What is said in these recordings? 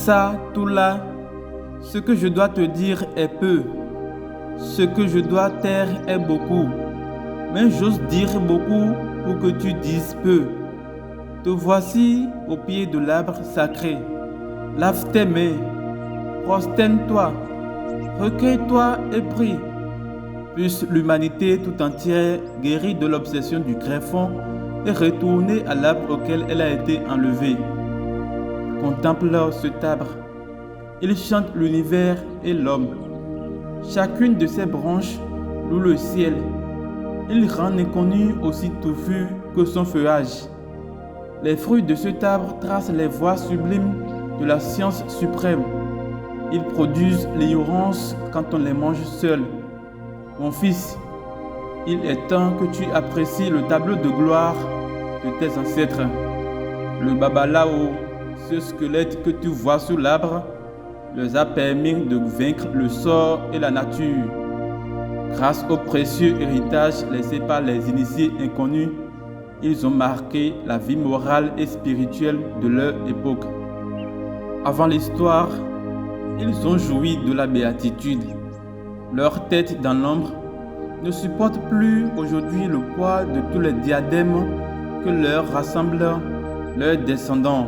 ça, tout là, ce que je dois te dire est peu, ce que je dois taire est beaucoup, mais j'ose dire beaucoup pour que tu dises peu. Te voici au pied de l'arbre sacré. Lave tes mains, prosterne-toi, recueille-toi et prie. Puisse l'humanité tout entière, guérie de l'obsession du greffon, et retourner à l'arbre auquel elle a été enlevée. Contemple cet arbre. Il chante l'univers et l'homme. Chacune de ses branches loue le ciel. Il rend inconnu aussi touffu que son feuillage. Les fruits de cet arbre tracent les voies sublimes de la science suprême. Ils produisent l'ignorance quand on les mange seul. Mon fils, il est temps que tu apprécies le tableau de gloire de tes ancêtres. Le Babalao, ce squelette que tu vois sous l'arbre, leur a permis de vaincre le sort et la nature. Grâce au précieux héritage laissé par les initiés inconnus, ils ont marqué la vie morale et spirituelle de leur époque. Avant l'histoire, ils ont joui de la béatitude. Leur tête dans l'ombre ne supporte plus aujourd'hui le poids de tous les diadèmes que leur rassemblent leurs descendants.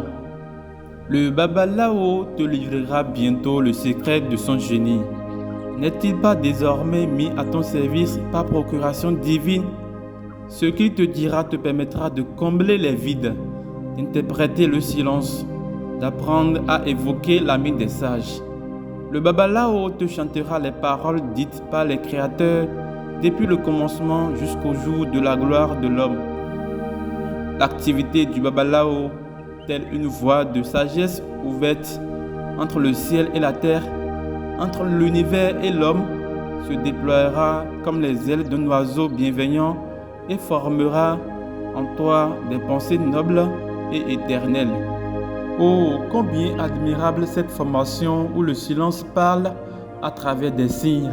Le Babalao te livrera bientôt le secret de son génie. N'est-il pas désormais mis à ton service par procuration divine? Ce qu'il te dira te permettra de combler les vides, d'interpréter le silence, d'apprendre à évoquer l'ami des sages. Le Babalao te chantera les paroles dites par les créateurs depuis le commencement jusqu'au jour de la gloire de l'homme. L'activité du Babalao, telle une voie de sagesse ouverte entre le ciel et la terre, entre l'univers et l'homme, se déploiera comme les ailes d'un oiseau bienveillant et formera en toi des pensées nobles et éternelles. Oh, combien admirable cette formation où le silence parle à travers des signes.